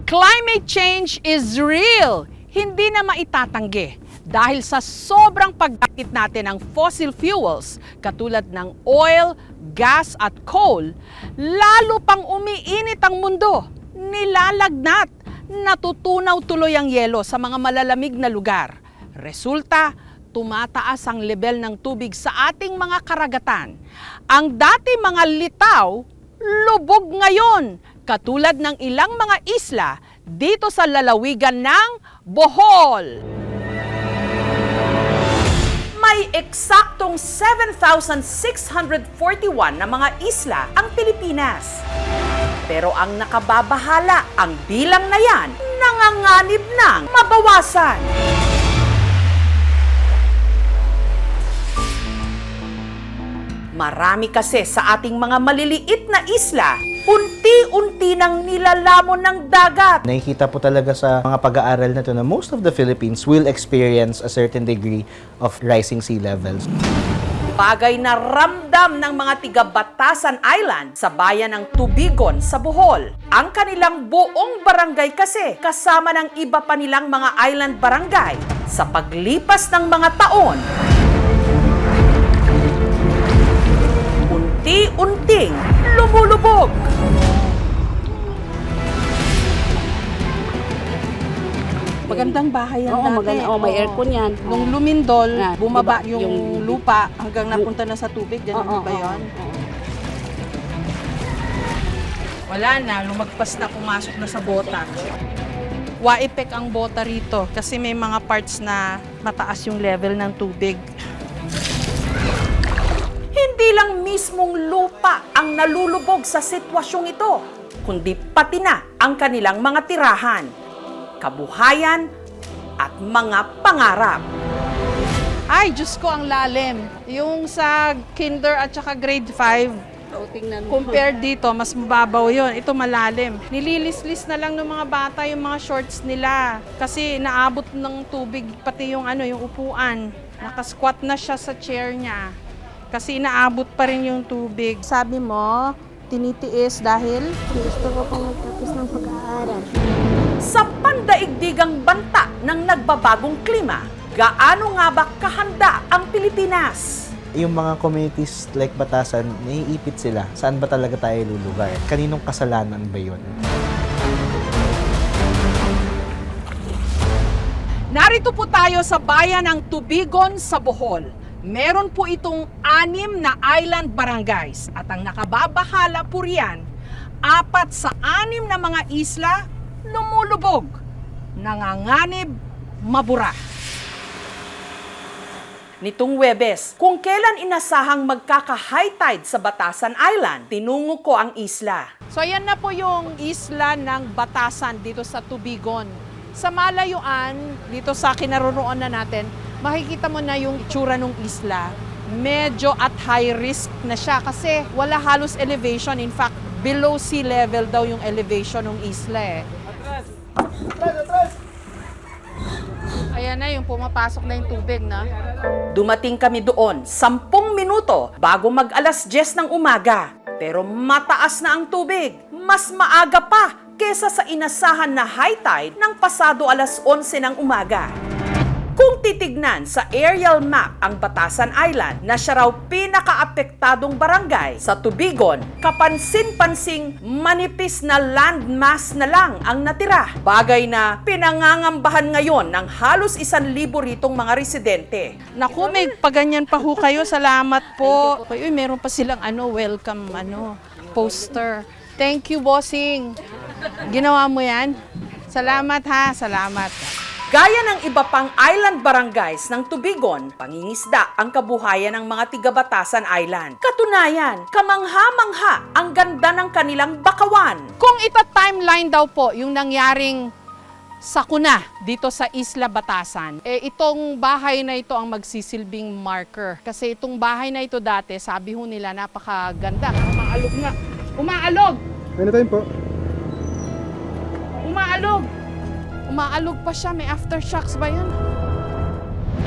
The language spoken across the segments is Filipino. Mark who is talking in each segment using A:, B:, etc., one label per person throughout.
A: Climate change is real. Hindi na maitatanggi dahil sa sobrang paggamit natin ng fossil fuels katulad ng oil, gas at coal, lalo pang umiinit ang mundo. Nilalagnat, natutunaw tuloy ang yelo sa mga malalamig na lugar. Resulta, tumataas ang level ng tubig sa ating mga karagatan. Ang dati mga litaw, lubog ngayon, katulad ng ilang mga isla dito sa lalawigan ng Bohol. May eksaktong 7,641 na mga isla ang Pilipinas. Pero ang nakababahala, ang bilang na yan, nanganganib ng mabawasan. Marami kasi sa ating mga maliliit na isla, unti-unti nang nilalamon ng dagat.
B: Nakikita po talaga sa mga pag-aaral na to na most of the Philippines will experience a certain degree of rising sea levels.
A: Bagay na ramdam ng mga tiga-Batasan Island sa bayan ng Tubigon sa Bohol. Ang kanilang buong barangay kasi kasama ng iba pa nilang mga island barangay sa paglipas ng mga taon. Unti-unting lumulubog. Magandang bahay yan dati.
C: May aircon yan.
A: Nung lumindol,
C: Ah,
A: bumaba
C: diba,
A: yung lupa hanggang napunta na sa tubig. Ganun ba yun? Wala na, lumagpas na, pumasok na sa bota. Waipek ang bota rito kasi may mga parts na mataas yung level ng tubig. Hindi lang mismong lupa ang nalulubog sa sitwasyong ito, kundi pati na ang kanilang mga tirahan, kabuhayan at mga pangarap. Ay, Diyos ko, ang lalim. Yung sa kinder at saka grade 5, compared dito, mas mababaw yun. Ito malalim. Nililis-lis na lang ng mga bata yung mga shorts nila. Kasi naabot ng tubig, pati yung, yung upuan. Nakasquat na siya sa chair niya. Kasi naabot pa rin yung tubig. Sabi mo, tinitiis dahil?
C: Gusto ko pang magtapos ng pag-aaral.
A: Sa pandaigdigang banta ng nagbabagong klima, gaano nga ba kahanda ang Pilipinas?
B: Yung mga communities like Batasan, naiipit sila. Saan ba talaga tayo lulugar? Kaninong kasalanan ba yun?
A: Narito po tayo sa bayan ng Tubigon sa Bohol. Meron po itong 6 na island barangays at ang nakababahala po riyan, 4 sa 6 na mga isla lumulubog, nanganganib, mabura. Nitong Huwebes, kung kailan inasahang magkaka-high tide sa Batasan Island, tinungo ko ang isla. So ayan na po yung isla ng Batasan dito sa Tubigon. Sa malayuan, dito sa kinaroroonan na natin, makikita mo na yung itsura ng isla. Medyo at high risk na siya kasi wala halos elevation. In fact, below sea level daw yung elevation ng isla eh. Ayan na yung pumapasok na yung tubig na. Dumating kami doon 10 minuto bago mag-alas 10 ng umaga. Pero mataas na ang tubig. Mas maaga pa kesa sa inasahan na high tide ng pasado alas 11 ng umaga. Kung titignan sa aerial map ang Batasan Island na siya raw pinakaapektadong barangay sa Tubigon, kapansin-pansing manipis na landmass na lang ang natira. Bagay na pinangangambahan ngayon ng halos 1,000 ritong mga residente. Naku, may paganyan pa ho kayo. Salamat po. Uy, meron pa silang welcome poster. Thank you, bossing. Ginawa mo yan? Salamat ha, salamat. Gaya ng iba pang island barangays ng Tubigon, pangingisda ang kabuhayan ng mga tiga-Batasan Island. Katunayan, kamangha-mangha ang ganda ng kanilang bakawan. Kung ita-timeline daw po yung nangyaring sakuna dito sa Isla Batasan, itong bahay na ito ang magsisilbing marker. Kasi itong bahay na ito dati, sabi ho nila, napakaganda. Umaalog nga. Umaalog!
D: Anytime po.
A: Umaalog! Umaalog pa siya, may aftershocks ba yun?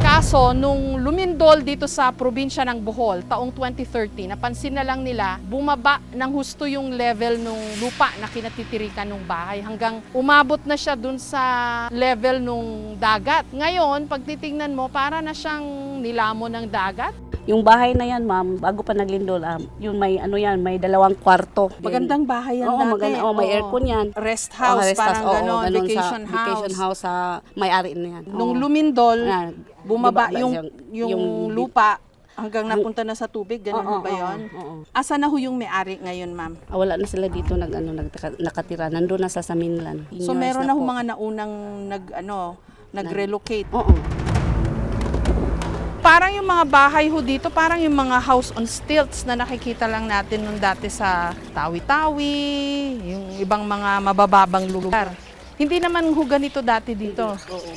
A: Kaso, nung lumindol dito sa probinsya ng Bohol, taong 2013, napansin na lang nila, bumaba ng husto yung level ng lupa na kinatitirikan ng bahay hanggang umabot na siya dun sa level ng dagat. Ngayon, pag titingnan mo, para na siyang nilamon ng dagat.
D: Yung bahay na yan, ma'am, bago pa naglindol, yung may ano yan, may 2 kwarto.
A: Magandang bahay yan
D: Oo,
A: dati.
D: maganda. Oo, may
A: Oo.
D: aircon yan.
A: Rest house,
D: Oo, rest
A: parang
D: house. Oo,
A: ganon,
D: ganon
A: vacation
D: sa
A: house.
D: Vacation house sa may-ari na yan.
A: Nung
D: Oo.
A: lumindol,
D: Yan.
A: bumaba
D: Diba,
A: yung lupa hanggang napunta na sa tubig, ganun ho ba yun?
D: Oo.
A: Asa na ho yung may-ari ngayon, ma'am?
D: Wala na sila dito nakatira. Nandun na sa mainland.
A: So
D: Years
A: meron na ho
D: po.
A: mga naunang nag-relocate.
D: Oo.
A: Parang yung mga bahay ho dito, parang yung mga house on stilts na nakikita lang natin nung dati sa Tawi-Tawi, yung ibang mga mabababang lugar. Hindi naman ho ganito dati dito.
D: Oo.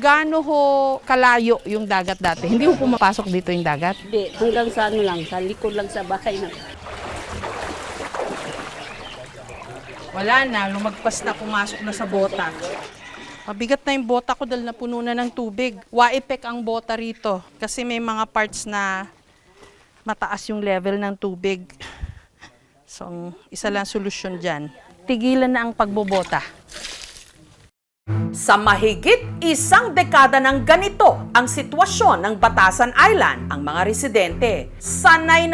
A: Gaano ho kalayo yung dagat dati? Hindi ho pumapasok dito yung dagat?
D: Hindi, hanggang sa ano lang, sa likod lang sa bahay na.
A: Wala na, lumagpas na, pumasok na sa bota. Mabigat na yung bota ko dahil napuno na ng tubig. Waipek ang bota rito kasi may mga parts na mataas yung level ng tubig. So, isa lang solusyon dyan. Tigilan na ang pagbobota. Sa mahigit isang dekada ng ganito ang sitwasyon ng Batasan Island, ang mga residente sanay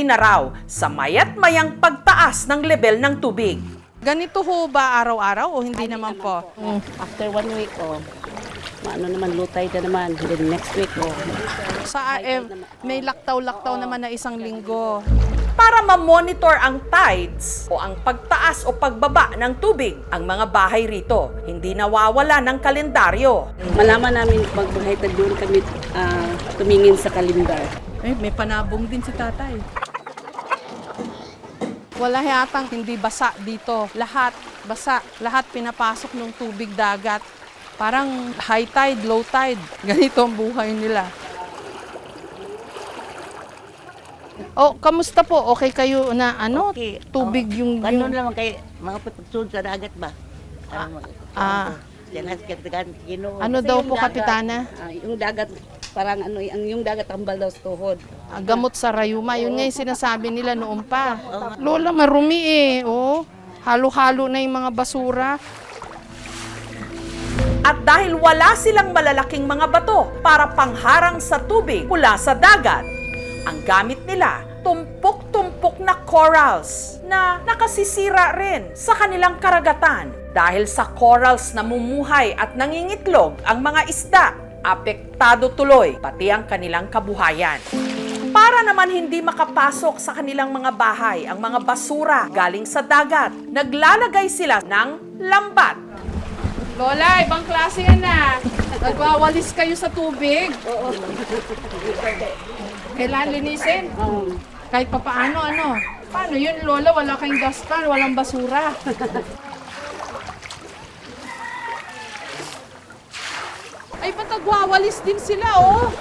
A: na raw sa mayat mayang pagtaas ng level ng tubig. Ganito ho ba araw-araw o hindi naman po?
D: After 1 week, maano naman, low tide na naman. Then next week,
A: Sa may laktaw-laktaw naman na isang linggo. Para ma-monitor ang tides o ang pagtaas o pagbaba ng tubig, ang mga bahay rito hindi nawawala ng kalendaryo.
D: malaman namin pag buhay doon kami tumingin sa kalendar.
A: May panabong din si tatay. Wala yatang hindi basa dito. Lahat basa. Lahat pinapasok ng tubig dagat. Parang high tide, low tide. Ganito ang buhay nila. Oh, kamusta po? Okay kayo na
E: Okay.
A: tubig yung...
E: Ano naman kay mga pagtugtog sa dagat ba?
A: Ano daw po, Kapitana?
D: Yung dagat, parang yung dagat tambal daw sa tuhod.
A: Gamot sa rayuma. Yun nga yung sinasabi nila noon pa. Lola, marumi eh. Oh, halo-halo na yung mga basura. At dahil wala silang malalaking mga bato para pangharang sa tubig mula sa dagat, ang gamit nila, tumpok-tumpok na corals na nakasisira rin sa kanilang karagatan. Dahil sa corals na mumuhay at nangingitlog ang mga isda, apektado tuloy pati ang kanilang kabuhayan. Para naman hindi makapasok sa kanilang mga bahay ang mga basura galing sa dagat, naglalagay sila ng lambat. Lola, ibang klase yan na. Nagwawalis kayo sa tubig. Oo. Kailangan linisin. Kahit papaano, ano. Paano yun, Lola? Wala kayong dustpan, walang basura. Ay, ba't nagwawalis din sila, oh?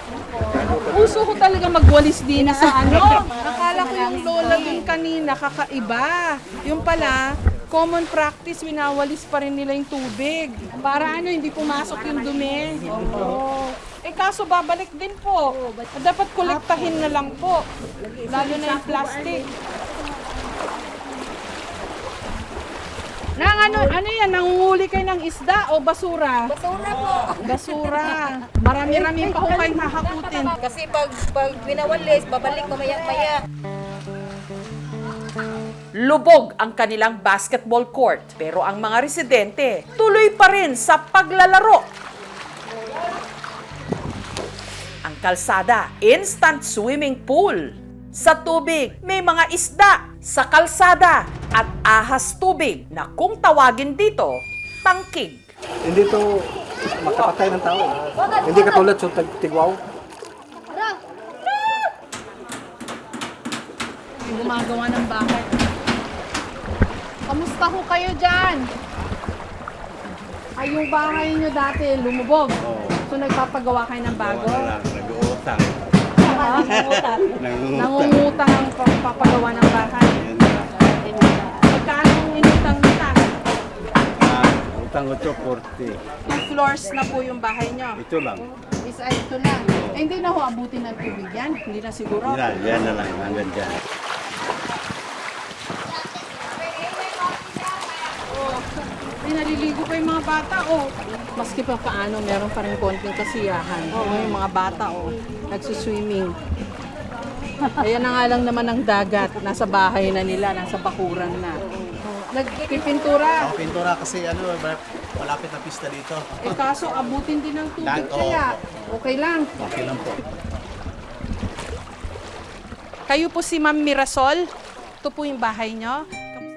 A: Uso ko talaga magwalis din sa ano. Nakala ko yung lola dun kanina, kakaiba. Yung pala, common practice, winawalis pa rin nila yung tubig. Para ano, hindi pumasok yung dumi. Oo. Eh kaso babalik din po. Dapat kolektahin na lang po. Lalo na yung plastic. Ano yan? Nangunguli kayo ng isda o basura?
F: Basura po.
A: Basura. Marami-rami pa ko kayong hahakutin.
F: Kasi pag winawalis, babalik mamaya-maya.
A: Lubog ang kanilang basketball court, pero ang mga residente tuloy pa rin sa paglalaro. Ang kalsada, instant swimming pool. Sa tubig, may mga isda. Sa kalsada at ahas tubig na kung tawagin dito, tangkig.
G: Hindi to makapatay ng tao. Hindi katulad sa tigwaw.
A: Gumagawa ng bahay. Kamusta ho kayo dyan? Ay, yung bahay nyo dati, lumubog. So, nagpapagawa kayo ng bago?
H: Nag-uutang.
A: Nangungutang ang papagawa ng bahay. Magkano ang inutang nila?
H: utang 840.
A: 2 floors na po yung bahay nyo.
H: Ito lang.
A: Isa ito lang. Eh, hindi na ho abutin ng tubig yan. Hindi na siguro.
H: Yan na lang, hanggang dyan.
A: Hindi naliligo pa yung mga bata, oh. Maski pa paano, meron pa rin konting kasiyahan. Yung mga bata, oh, nagsuswimming. Ayan na nga lang naman ang dagat. Nasa bahay na nila, nasa bakuran na. Nagpipintura.
G: Pintura kasi malapit na pista dito.
A: Eh kaso, abutin din ng tubig kaya. Okay lang.
G: Okay lang po.
A: Kayo po si Ma'am Mirasol? Ito po yung bahay nyo?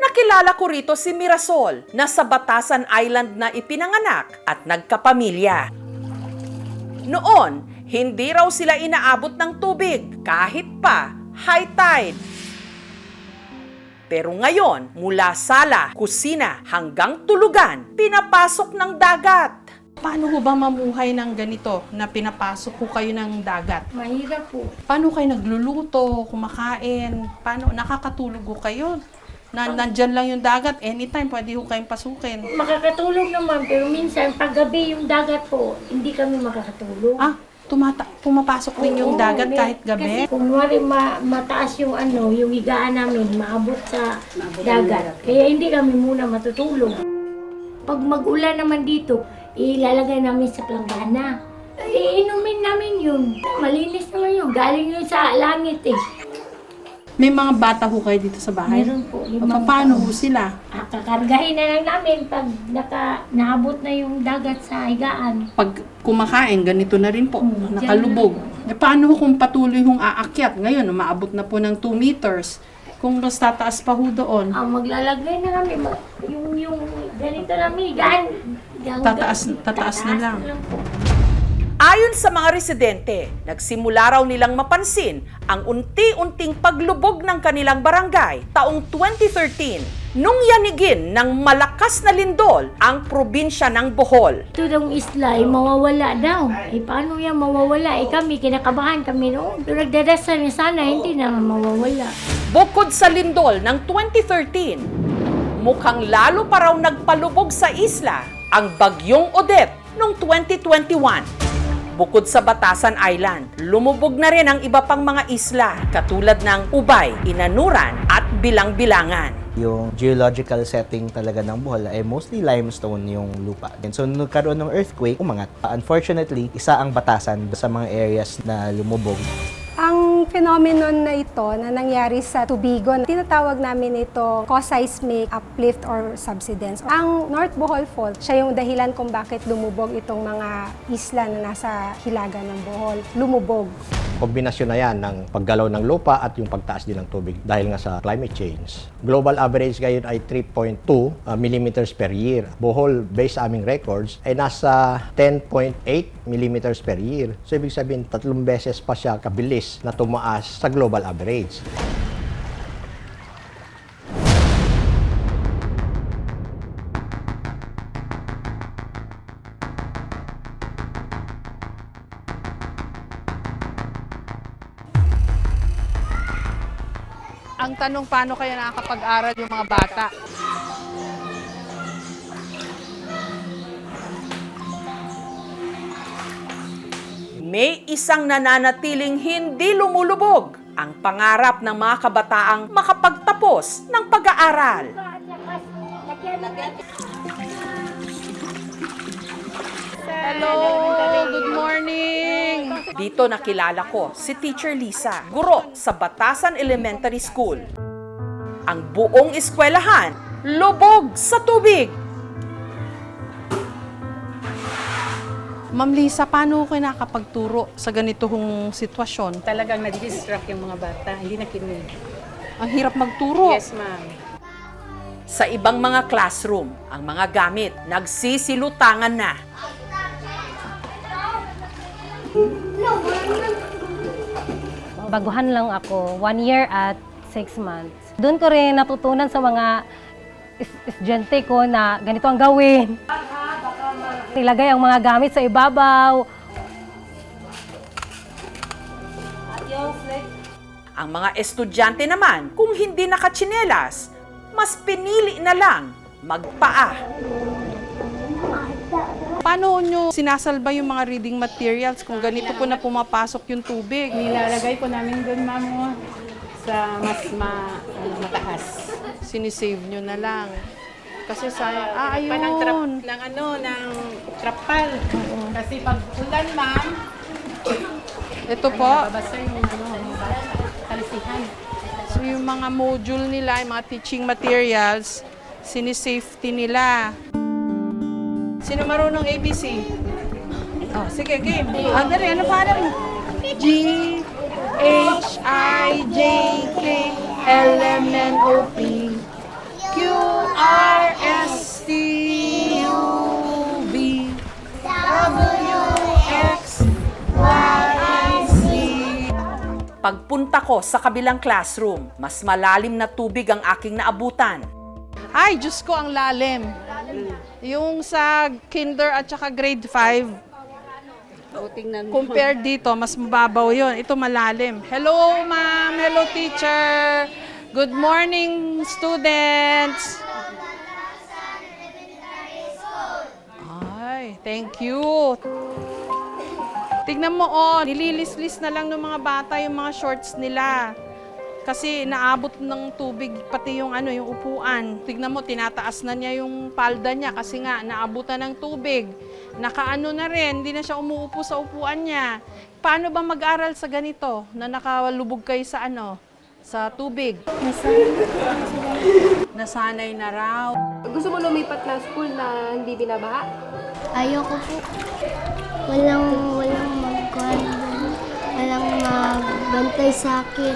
A: Nakilala ko rito si Mirasol na sa Batasan Island na ipinanganak at nagkapamilya. Noon, hindi raw sila inaabot ng tubig kahit pa high tide. Pero ngayon, mula sala, kusina hanggang tulugan, pinapasok ng dagat. Paano ho ba mamuhay ng ganito na pinapasok ko kayo ng dagat?
C: Mahirap po.
A: Paano kayo nagluluto, kumakain? Paano nakakatulog ho kayo? Nandyan lang yung dagat, anytime pwede ho kayong pasukin.
C: Makakatulog naman, pero minsan pag gabi yung dagat po, hindi kami makakatulog.
A: Ah, pumapasok din yung
C: Oo,
A: dagat kahit gabi?
C: Kasi kunwari mataas yung yung higaan namin, maabot sa dagat. Kaya hindi kami muna matutulog. Pag mag-ulan naman dito, ilalagay namin sa planggana. Iinumin namin yun. Malinis naman yun. Galing yun sa langit eh.
A: May mga bata ho kayo dito sa bahay?
C: Meron po.
A: Paano ho sila?
C: Kakargahin na lang namin pag naabot na yung dagat sa higaan.
A: Pag kumakain, ganito na rin po,
C: dyan
A: nakalubog. Eh, paano ho kung patuloy hong aakyat? Ngayon, umaabot na po ng 2 meters. Kung mas tataas pa ho doon,
C: Maglalagay na kami. Yung ganito namin higaan.
A: tataas na lang.
C: po.
A: Ayon sa mga residente, nagsimula raw nilang mapansin ang unti-unting paglubog ng kanilang barangay taong 2013 nung yanigin ng malakas na lindol ang probinsya ng Bohol.
C: Ito daw isla ay mawawala daw. Paano yan mawawala? Kami, kinakabahan kami noon. Pero nagdadasal na sana, hindi naman mawawala.
A: Bukod sa lindol ng 2013, mukhang lalo pa raw nagpalubog sa isla ang bagyong Odette noong 2021. Bukod sa Batasan Island, lumubog na rin ang iba pang mga isla katulad ng Ubay, Inanuran at Bilang-Bilangan.
B: Yung geological setting talaga ng Bohol ay mostly limestone yung lupa. And so, nung nagkaroon ng earthquake, umangat. Unfortunately, isa ang Batasan sa mga areas na lumubog.
I: Ang phenomenon na ito na nangyari sa Tubigon, tinatawag namin ito co-seismic uplift or subsidence. Ang North Bohol Fault, siya yung dahilan kung bakit lumubog itong mga isla na nasa hilaga ng Bohol. Lumubog.
G: Kombinasyon na yan ng paggalaw ng lupa at yung pagtaas din ng tubig dahil nga sa climate change. Global average ngayon ay 3.2 millimeters per year. Bohol, based sa aming records, ay nasa 10.8 millimeters per year. So, ibig sabihin, 3 beses pa siya kabilis na tumaas sa global average.
A: Ang tanong, paano kaya nakakapag-aral yung mga bata? May isang nananatiling hindi lumulubog ang pangarap ng mga kabataang makapagtapos ng pag-aaral. Hello! Good morning! Dito nakilala ko si Teacher Lisa, guro sa Batasan Elementary School. Ang buong eskwelahan, lubog sa tubig. Ma'am Lisa, paano kayo nakapagturo sa ganitong sitwasyon?
D: Talagang nadidistract yung mga bata, hindi nakinig.
A: Ang hirap magturo.
D: Yes, ma'am.
A: Sa ibang mga classroom, ang mga gamit nagsisilutangan na.
J: Baguhan lang ako, 1 year at 6 months. Doon ko rin natutunan sa mga estudyante ko na ganito ang gawin. Nilagay ang mga gamit sa ibabaw.
A: Ang mga estudyante naman, kung hindi nakatsinelas, mas pinili na lang magpaa. Paano nyo sinasalba yung mga reading materials kung ganito po na pumapasok yung tubig?
D: Nilalagay po namin doon, ma'am, sa mas mataas.
A: Sinisave nyo na lang. Kasi sayang.
D: Pa ng trapal. Kasi pag ulan, ma'am,
A: Ito po.
D: babasa yung kalisihan.
A: So yung mga module nila, yung mga teaching materials, sinisafety nila. Sino marunong ABC? Oh, sige, game. Andali, ano pa mo? G, H, I, J, K, L, M, N, O, P, Q, R, S, T, U, V, W, X, Y, Z. Pagpunta ko sa kabilang classroom, mas malalim na tubig ang aking naabutan. Ay, Diyos ko, ang lalim. Yung sa kinder at saka grade 5,
D: O, tingnan mo.
A: compared dito, mas mababaw yun. Ito malalim. Hello, ma'am. Hello, teacher. Good morning, students. Ay, thank you. Tignan mo, nililis-lis na lang ng mga bata yung mga shorts nila. Kasi naabot ng tubig pati yung yung upuan. Tignan mo, tinataas na niya yung palda niya kasi nga naabutan ng tubig. Nakaano na rin, hindi na siya umuupo sa upuan niya. Paano ba mag-aral sa ganito na nakalubog kayo sa sa tubig? Nasanay na raw.
I: Gusto mo lumipat ng school na hindi binabaha?
C: Ayoko po. Walang magkuhan doon. Walang magbantay sa akin.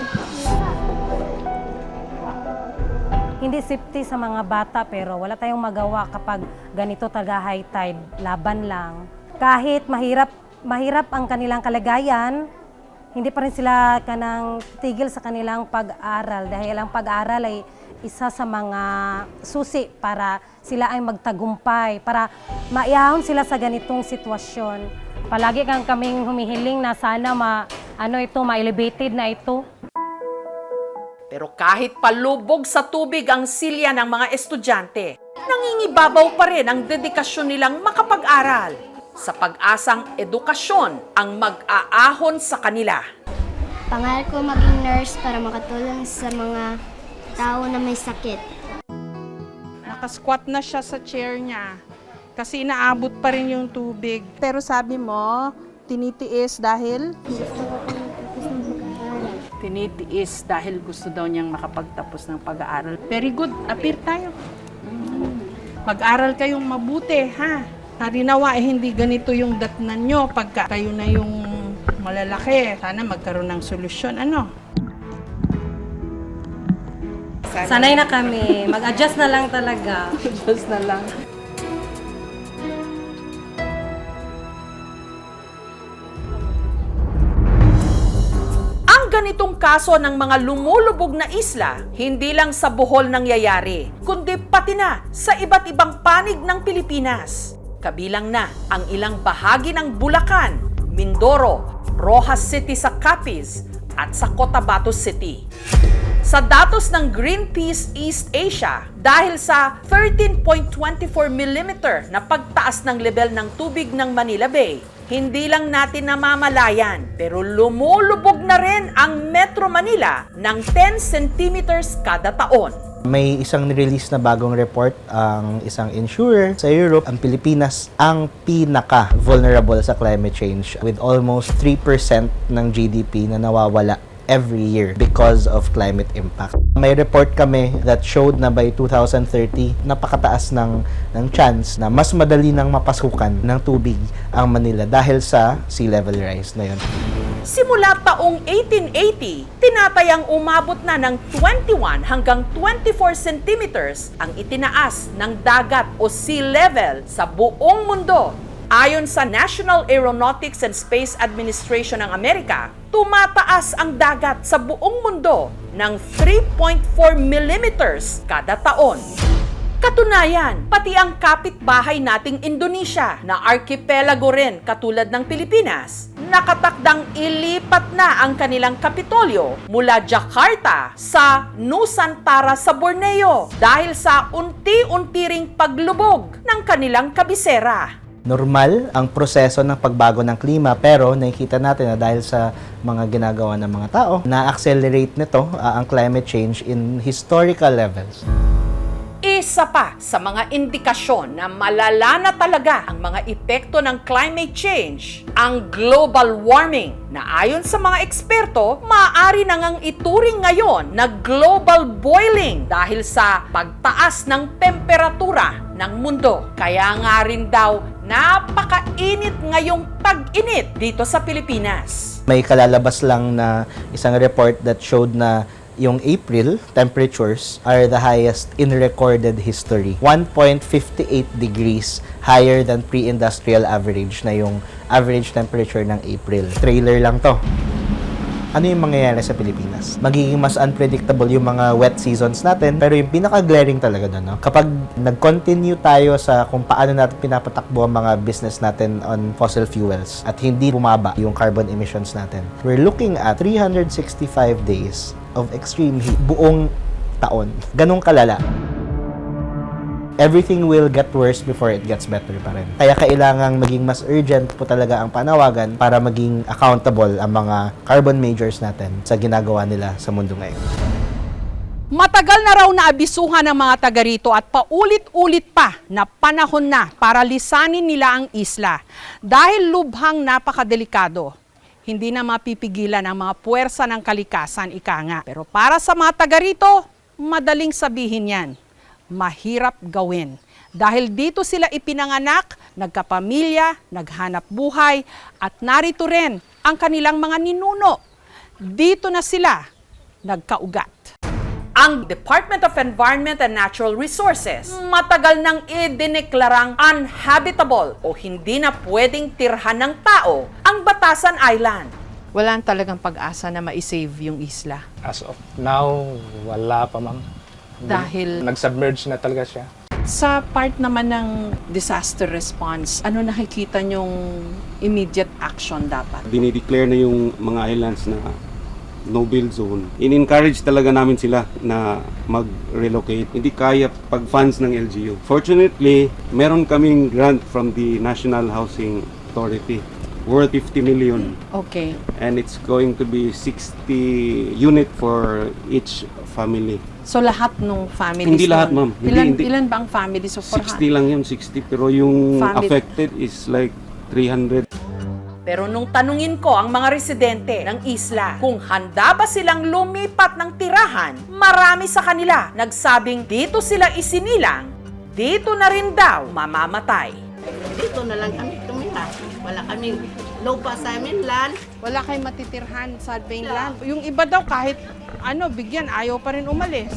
J: Hindi safety sa mga bata pero wala tayong magawa kapag ganito talaga high tide, laban lang. Kahit mahirap ang kanilang kalagayan, hindi pa rin sila tigil sa kanilang pag-aral dahil ang pag-aral ay isa sa mga susi para sila ay magtagumpay, para maihahon sila sa ganitong sitwasyon. Palagi kaming humihiling na sana ma-elevated na ito.
A: Pero kahit palubog sa tubig ang silya ng mga estudyante, nangingibabaw pa rin ang dedikasyon nilang makapag-aral sa pag-asang edukasyon ang mag-aahon sa kanila.
C: Pangarap ko maging nurse para makatulong sa mga tao na may sakit.
A: Nakasquat na siya sa chair niya kasi inaabot pa rin yung tubig. Pero sabi mo, tinitiis dahil?
D: Tinitiis dahil gusto daw niyang makapagtapos ng pag-aaral. Very good. Appear tayo.
A: Mag-aral kayong mabuti, ha? Harinawa, hindi ganito yung datnan nyo pagka kayo na yung malalaki. Sana magkaroon ng solusyon,
J: Sanay na kami, mag-adjust na lang talaga.
A: Just na lang. Ang ganitong kaso ng mga lumulubog na isla, hindi lang sa Bohol nangyayari, kundi pati na sa iba't ibang panig ng Pilipinas. Kabilang na ang ilang bahagi ng Bulacan, Mindoro, Rojas City sa Capiz, at sa Cotabato City. Sa datos ng Greenpeace East Asia, dahil sa 13.24 mm na pagtaas ng level ng tubig ng Manila Bay, hindi lang natin namamalayan, pero lumulubog na rin ang Metro Manila ng 10 centimeters kada taon.
B: May isang release na bagong report ang isang insurer sa Europe. Ang Pilipinas ang pinaka-vulnerable sa climate change with almost 3% ng GDP na nawawala every year because of climate impact. May report kami that showed na by 2030, napakataas ng chance na mas madali nang mapasukan ng tubig ang Manila dahil sa sea level rise na yun.
A: Simula taong 1880, tinatayang umabot na ng 21 hanggang 24 centimeters ang itinaas ng dagat o sea level sa buong mundo. Ayon sa National Aeronautics and Space Administration ng Amerika, tumataas ang dagat sa buong mundo ng 3.4 millimeters kada taon. Katunayan, pati ang kapitbahay nating Indonesia na archipelago rin katulad ng Pilipinas, nakatakdang ilipat na ang kanilang kapitolyo mula Jakarta sa Nusantara sa Borneo dahil sa unti-unti ring paglubog ng kanilang kabisera.
B: Normal ang proseso ng pagbago ng klima pero nakikita natin na dahil sa mga ginagawa ng mga tao, na-accelerate nito ang climate change in historical levels.
A: Isa pa sa mga indikasyon na malala na talaga ang mga epekto ng climate change, ang global warming na ayon sa mga eksperto, maaari na ngang ituring ngayon na global boiling dahil sa pagtaas ng temperatura ng mundo. Kaya nga rin daw napakainit ngayong tag-init dito sa Pilipinas.
B: May kalalabas lang na isang report that showed na yung April temperatures are the highest in recorded history. 1.58 degrees higher than pre-industrial average na yung average temperature ng April. Trailer lang to. Ano yung mangyayari sa Pilipinas? Magiging mas unpredictable yung mga wet seasons natin, pero yung pinaka-glaring talaga doon, no? Kapag nag-continue tayo sa kung paano natin pinapatakbo ang mga business natin on fossil fuels at hindi bumaba yung carbon emissions natin, we're looking at 365 days of extreme heat buong taon. Ganong kalala. Everything will get worse before it gets better pa rin. Kaya kailangang maging mas urgent po talaga ang panawagan para maging accountable ang mga carbon majors natin sa ginagawa nila sa mundo ngayon.
A: Matagal na raw naabisuhan ng mga taga rito at paulit-ulit pa na panahon na para lisanin nila ang isla dahil lubhang napakadelikado. Hindi na mapipigilan ang mga puwersa ng kalikasan, ika nga. Pero para sa mga taga rito, madaling sabihin yan. Mahirap gawin. Dahil dito sila ipinanganak, nagkapamilya, naghanap buhay, at narito rin ang kanilang mga ninuno. Dito na sila nagkaugat. Ang Department of Environment and Natural Resources matagal nang idineklarang unhabitable o hindi na pwedeng tirhan ng tao ang Batasan Island.
D: Wala talagang pag-asa na ma-save yung isla.
K: As of now, wala pa, ma'am.
D: Dahil
K: Nag-submerge na talaga siya.
D: sa part naman ng disaster response, ano nakikita nyong immediate action dapat?
H: Dinideclare na yung mga islands na no-build zone. In-encourage talaga namin sila na mag-relocate. Hindi kaya pag-funds ng LGU. Fortunately, meron kaming grant from the National Housing Authority worth 50 million.
D: Okay.
H: And it's going to be 60 unit for each family.
D: So lahat ng families
H: Hindi lahat,
D: nun?
H: ma'am. Hindi.
D: Ilan ba ang families? So
H: 60 lang yun, 60. Pero yung
D: Family.
H: affected is like 300.
A: Pero nung tanungin ko ang mga residente ng isla kung handa ba silang lumipat ng tirahan, marami sa kanila nagsabing dito sila isinilang, dito na rin daw mamamatay.
E: Dito na lang kami tumira. Wala kaming lupa sa mainland.
D: Wala kayong matitirhan sa mainland. Yung iba daw kahit bigyan, ayaw pa rin umalis.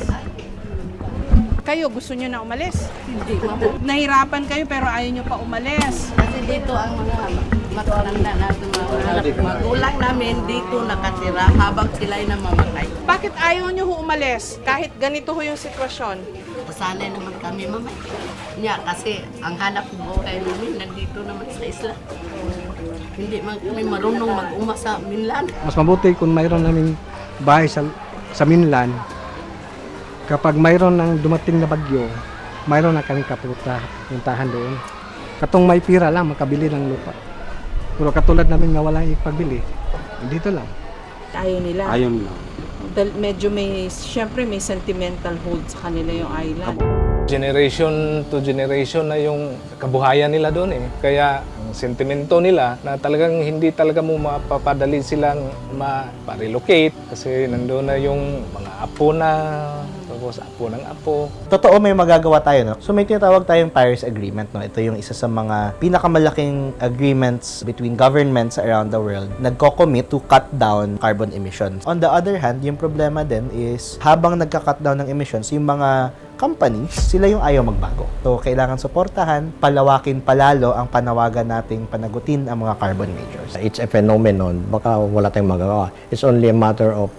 D: Kayo, gusto nyo na umalis?
E: Hindi, ma'am.
D: Nahirapan kayo pero ayaw nyo pa umalis.
E: Kasi dito ang mga matanda natin, mga magulang namin dito nakatira habang sila'y namamatay.
D: Bakit ayaw nyo umalis kahit ganito ho yung sitwasyon?
E: Sanay naman kami, mama. Nya, kasi ang hanap buhay namin nandito naman sa isla. Hindi man kami marunong mag-uma sa mainland.
K: Mas mabuti kung mayroon naming bahay sa mainland. Kapag mayroon ng dumating na bagyo, mayroon na kaming puntahan doon. Katong may pira lang, makabili ng lupa. Pero katulad namin na walang ipagbili, dito lang.
D: Ayaw nila.
H: Ayaw nila.
D: Medyo syempre may sentimental hold sa kanila yung island.
K: Generation to generation na yung kabuhayan nila doon eh. Kaya ang sentimento nila na talagang hindi talaga mo mapapadali silang ma-relocate kasi nandoon na yung mga apo na, tapos apo ng apo.
B: Totoo may magagawa tayo, no? So may tinatawag tayong Paris Agreement, no? Ito yung isa sa mga pinakamalaking agreements between governments around the world. Nagko-commit to cut down carbon emissions. On the other hand, yung problema din is habang nagka-cut down ng emissions, yung mga companies, sila yung ayaw magbago. So, kailangan suportahan, palawakin palalo ang panawagan nating panagutin ang mga carbon majors.
G: It's a phenomenon, baka wala tayong magagawa. It's only a matter of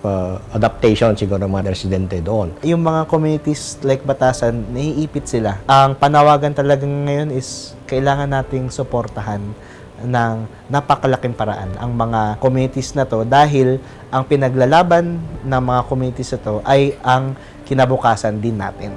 G: adaptation siguro ng mga residente doon.
B: Yung mga communities like Batasan, naiipit sila. Ang panawagan talaga ngayon is kailangan nating suportahan ng napakalaking paraan ang mga communities na to dahil ang pinaglalaban ng mga communities na to ay ang kinabukasan din natin.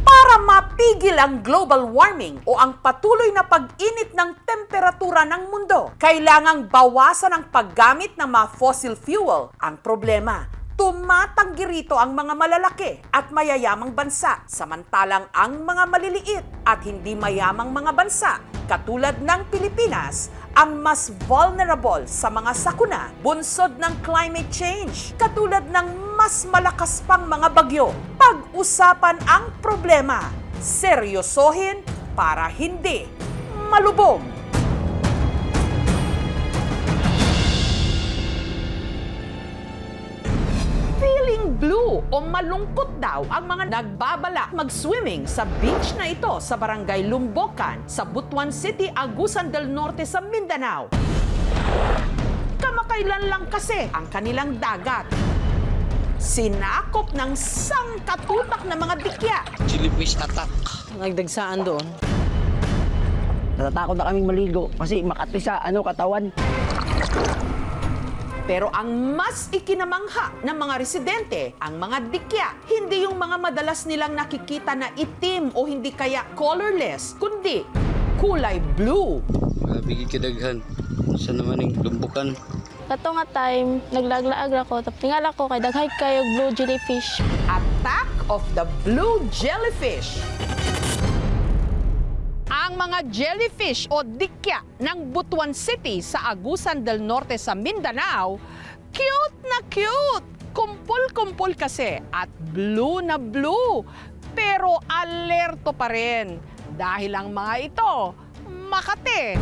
A: Para mapigil ang global warming o ang patuloy na pag-init ng temperatura ng mundo, kailangang bawasan ang paggamit ng mga fossil fuel. Ang problema, tumatanggi rito ang mga malalaki at mayayamang bansa, samantalang ang mga maliliit at hindi mayamang mga bansa, katulad ng Pilipinas, ang mas vulnerable sa mga sakuna, bunsod ng climate change, katulad ng mas malakas pang mga bagyo. Pag-usapan ang problema, seryosohin para hindi malubog. Feeling blue o malungkot daw ang mga nagbabalak mag-swimming sa beach na ito sa Barangay Lumbocan sa Butuan City, Agusan del Norte sa Mindanao. Kamakailan lang kasi ang kanilang dagat sinakop ng sangkatutak na mga dikya.
L: Jellyfish attack. Nagdagsaan doon. Natatakot na kaming maligo kasi makati sa katawan.
A: Pero ang mas ikinamangha ng mga residente, ang mga dikya, hindi yung mga madalas nilang nakikita na itim o hindi kaya colorless, kundi kulay blue.
L: Bigi kadaghan. Sa naman yung lumbukan.
M: Kato nga time, naglaglaag ako, tapos tingala ko kay daghay kayo blue jellyfish.
A: Attack of the blue jellyfish. Ang mga jellyfish o dikya ng Butuan City sa Agusan del Norte sa Mindanao, cute na cute! Kumpul-kumpul kasi at blue na blue. Pero alerto pa rin dahil ang mga ito, makate.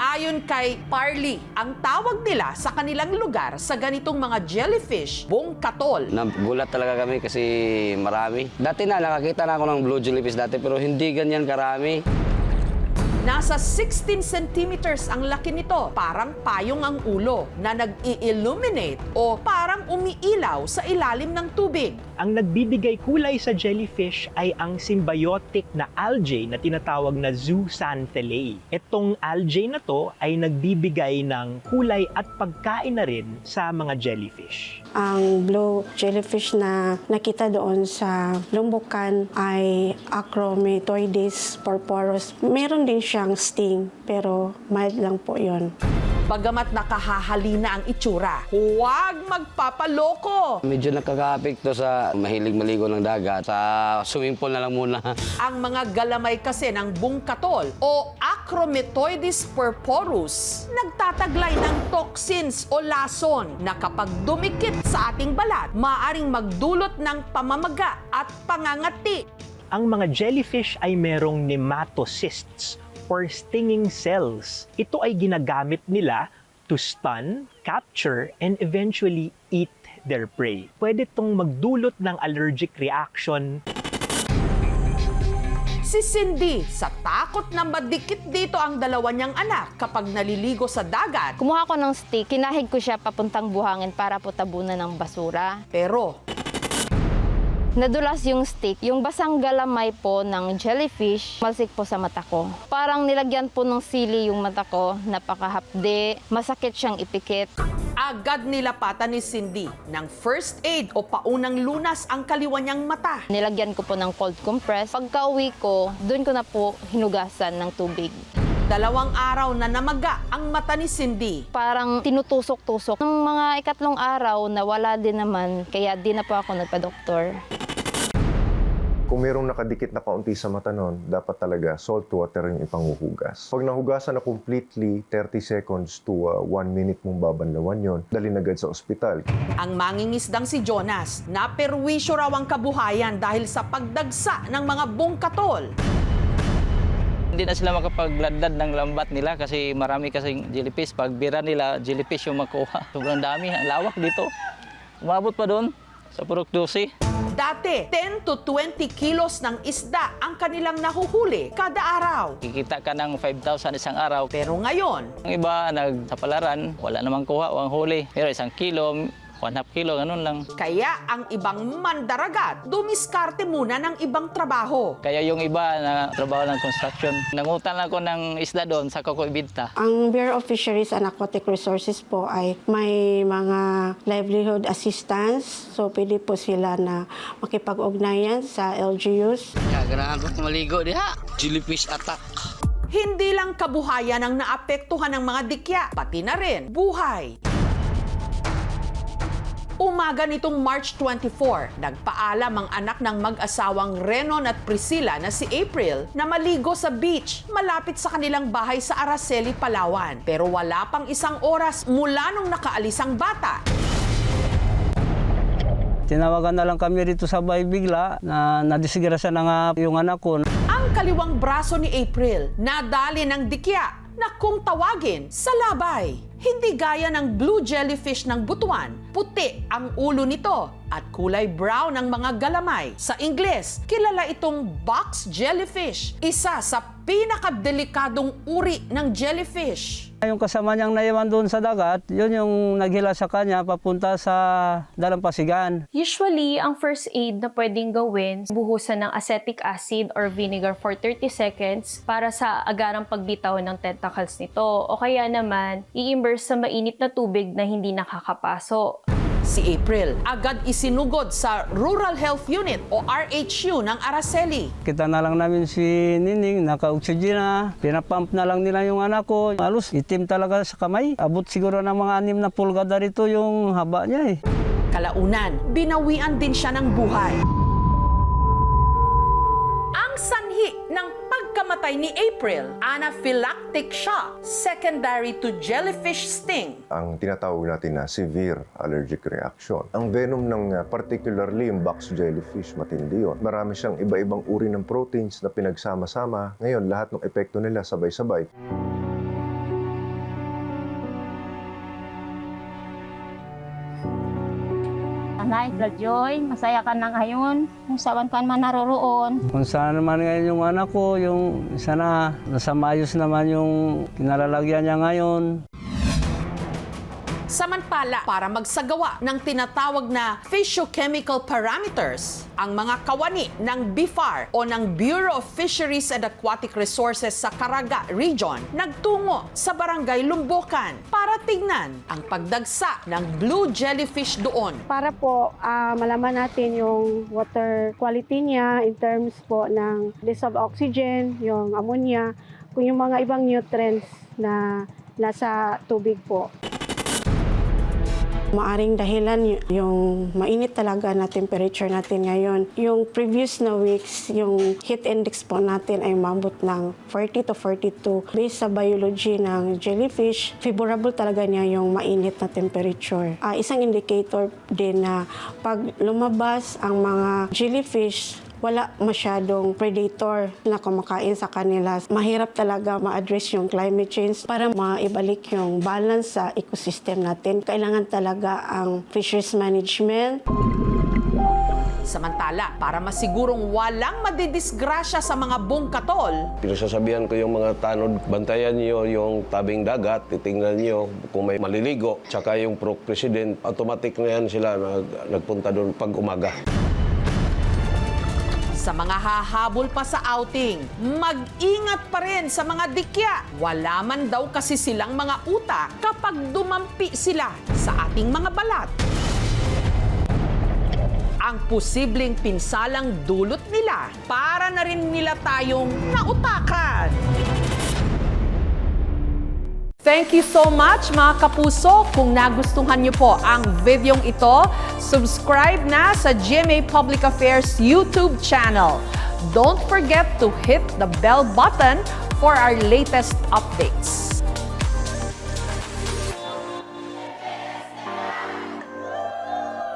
A: Ayon kay Parley, ang tawag nila sa kanilang lugar sa ganitong mga jellyfish, bungkatol.
L: Nagulat talaga kami kasi marami. Dati nakakita na ako ng blue jellyfish dati pero hindi ganyan karami.
A: Nasa 16 centimeters ang laki nito, parang payong ang ulo na nag-i-illuminate o parang umiilaw sa ilalim ng tubig.
N: Ang nagbibigay kulay sa jellyfish ay ang symbiotic na algae na tinatawag na zooxanthellae. Itong algae na to ay nagbibigay ng kulay at pagkain na rin sa mga jellyfish.
O: Ang blue jellyfish na nakita doon sa Lumbukan ay Acrometoides purpurus. Meron din siyang sting, pero mild lang po yon.
A: Bagamat nakahahalina ang itsura, huwag magpapaloko!
L: Medyo nakaka-apekto sa mahilig maligo ng dagat. Sa swimming pool na lang muna.
A: Ang mga galamay kasi ng bungkatol o Acrometoides purpurus nagtataglay ng toxins o lason na kapag dumikit sa ating balat, maaaring magdulot ng pamamaga at pangangati.
N: Ang mga jellyfish ay merong nematocysts or stinging cells. Ito ay ginagamit nila to stun, capture, and eventually eat their prey. Pwede itong magdulot ng allergic reaction.
A: Si Cindy, sa takot na madikit dito ang dalawa niyang anak kapag naliligo sa dagat.
M: Kumuha ko ng stick, kinahig ko siya papuntang buhangin para po tabunan ng basura.
A: Pero
M: nadulas yung stick, yung basang galamay po ng jellyfish, malsik po sa mata ko. Parang nilagyan po ng sili yung mata ko, napakahapde, masakit siyang ipikit.
A: agad nilapatan ni Cindy ng first aid o paunang lunas ang kaliwa niyang mata.
M: Nilagyan ko po ng cold compress. Pagka-uwi ko, doon ko na po hinugasan ng tubig.
A: 2 araw na namaga ang mata ni Cindy.
M: Parang tinutusok-tusok. Nung mga 3 araw, nawala din naman, kaya di na po ako nagpa-doktor.
P: Kung mayroong nakadikit na kaunti sa mata nun, dapat talaga salt water yung ipanghuhugas. Pag nahugasan na completely, 30 seconds to 1 minute mong babanlawan yon, dalhin agad sa ospital.
A: Ang mangingisdang si Jonas, naperwisyo raw ang kabuhayan dahil sa pagdagsa ng mga bungkatol.
Q: Hindi na sila makapagladad ng lambat nila kasi marami kasing jellyfish. Pag bira nila, jellyfish yung makuha. Sobrang dami, ang lawak dito. Umabot pa doon sa Purok 12.
A: Dati, 10 to 20 kilos ng isda ang kanilang nahuhuli kada araw.
Q: Kikita ka ng 5,000 isang araw.
A: Pero ngayon,
Q: ang iba nagsapalaran, wala namang kuha o ang huli. Pero 1 kilo, 1/2 kilo, ganun lang.
A: Kaya ang ibang mandaragat, dumiskarte muna ng ibang trabaho.
Q: Kaya yung iba na trabaho ng construction, nangutan ako ng isda doon sa ko ibenta.
O: Ang Bureau of Fisheries and Aquatic Resources po ay may mga livelihood assistance. So, pwede po sila na makipag-ugnayan sa LGUs.
L: Ganahan ko maligo diha. Jellyfish attack.
A: Hindi lang kabuhayan ang naapektuhan ng mga dikya, pati na rin buhay. Umaga nitong March 24, nagpaalam ang anak ng mag-asawang Renon at Priscilla na si April na maligo sa beach malapit sa kanilang bahay sa Araceli, Palawan. Pero wala pang isang oras mula nung nakaalis ang bata.
R: Tinawagan na lang kami rito sa bahay bigla na nadisgrasya na nga yung anak ko.
A: Ang kaliwang braso ni April nadali ng dikya na kung tawagin sa labay. Hindi gaya ng blue jellyfish ng Butuan, puti ang ulo nito at kulay brown ang mga galamay. Sa Ingles, kilala itong box jellyfish, isa sa pinakadelikadong uri ng jellyfish.
R: Yung kasama niyang naiwan doon sa dagat, yun yung naghila sa kanya papunta sa dalampasigan.
S: Usually, ang first aid na pwedeng gawin, buhusan ng acetic acid or vinegar for 30 seconds para sa agarang pagbitaw ng tentacles nito. O kaya naman, i-immerse sa mainit na tubig na hindi nakakapaso.
A: Si April agad isinugod sa Rural Health Unit o RHU ng Araceli.
R: Kita na lang namin si Nining, naka-oxygen na, pinapump na lang nila yung anak ko. Halos itim talaga sa kamay. Abot siguro ng mga 6 na pulgada rito yung haba niya eh.
A: Kalaunan, binawian din siya ng buhay. Ang sanhi ng pagkamatay ni April, anaphylactic shock, secondary to jellyfish sting.
P: Ang tinatawag natin na severe allergic reaction. Ang venom ng particularly yung box jellyfish, matindi yun. Marami siyang iba-ibang uri ng proteins na pinagsama-sama. Ngayon, lahat ng epekto nila sabay-sabay.
T: Nay, Joy, masaya ka na ngayon. Kung saan ka man naroroon.
R: Kung saan naman ngayon yung anak ko, yung isa na nasa maayos naman yung kinalalagyan niya ngayon.
A: Samantala, para magsagawa ng tinatawag na physiochemical parameters, ang mga kawani ng BIFAR o ng Bureau of Fisheries and Aquatic Resources sa Caraga Region nagtungo sa Barangay Lumbokan para tignan ang pagdagsa ng blue jellyfish doon.
O: Para po malaman natin yung water quality niya in terms po ng dissolved oxygen, yung ammonia, kung yung mga ibang nutrients na nasa tubig po. Maaring dahilan yung mainit talaga na temperature natin ngayon. Yung previous na weeks, yung heat index po natin ay mabot ng 40 to 42. Based sa biology ng jellyfish, favorable talaga niya yung mainit na temperature. Isang indicator din na pag lumabas ang mga jellyfish, wala masyadong predator na kumakain sa kanila. Mahirap talaga ma-address yung climate change para maibalik yung balance sa ecosystem natin. Kailangan talaga ang fisheries management.
A: Samantala, para masigurong walang madidisgrasya sa mga bungkatol,
U: pinasasabihan ko yung mga tanod, bantayan niyo yung tabing dagat, titingnan niyo kung may maliligo. Tsaka yung President, automatic na yan sila nagpunta doon pag umaga.
A: sa mga hahabol pa sa outing, mag-ingat pa rin sa mga dikya. Wala man daw kasi silang mga utak kapag dumampi sila sa ating mga balat. Ang posibleng pinsalang dulot nila para na rin nila tayong nautakan. Thank you so much mga kapuso. Kung nagustuhan niyo po ang videong ito, subscribe na sa GMA Public Affairs YouTube channel. Don't forget to hit the bell button for our latest updates.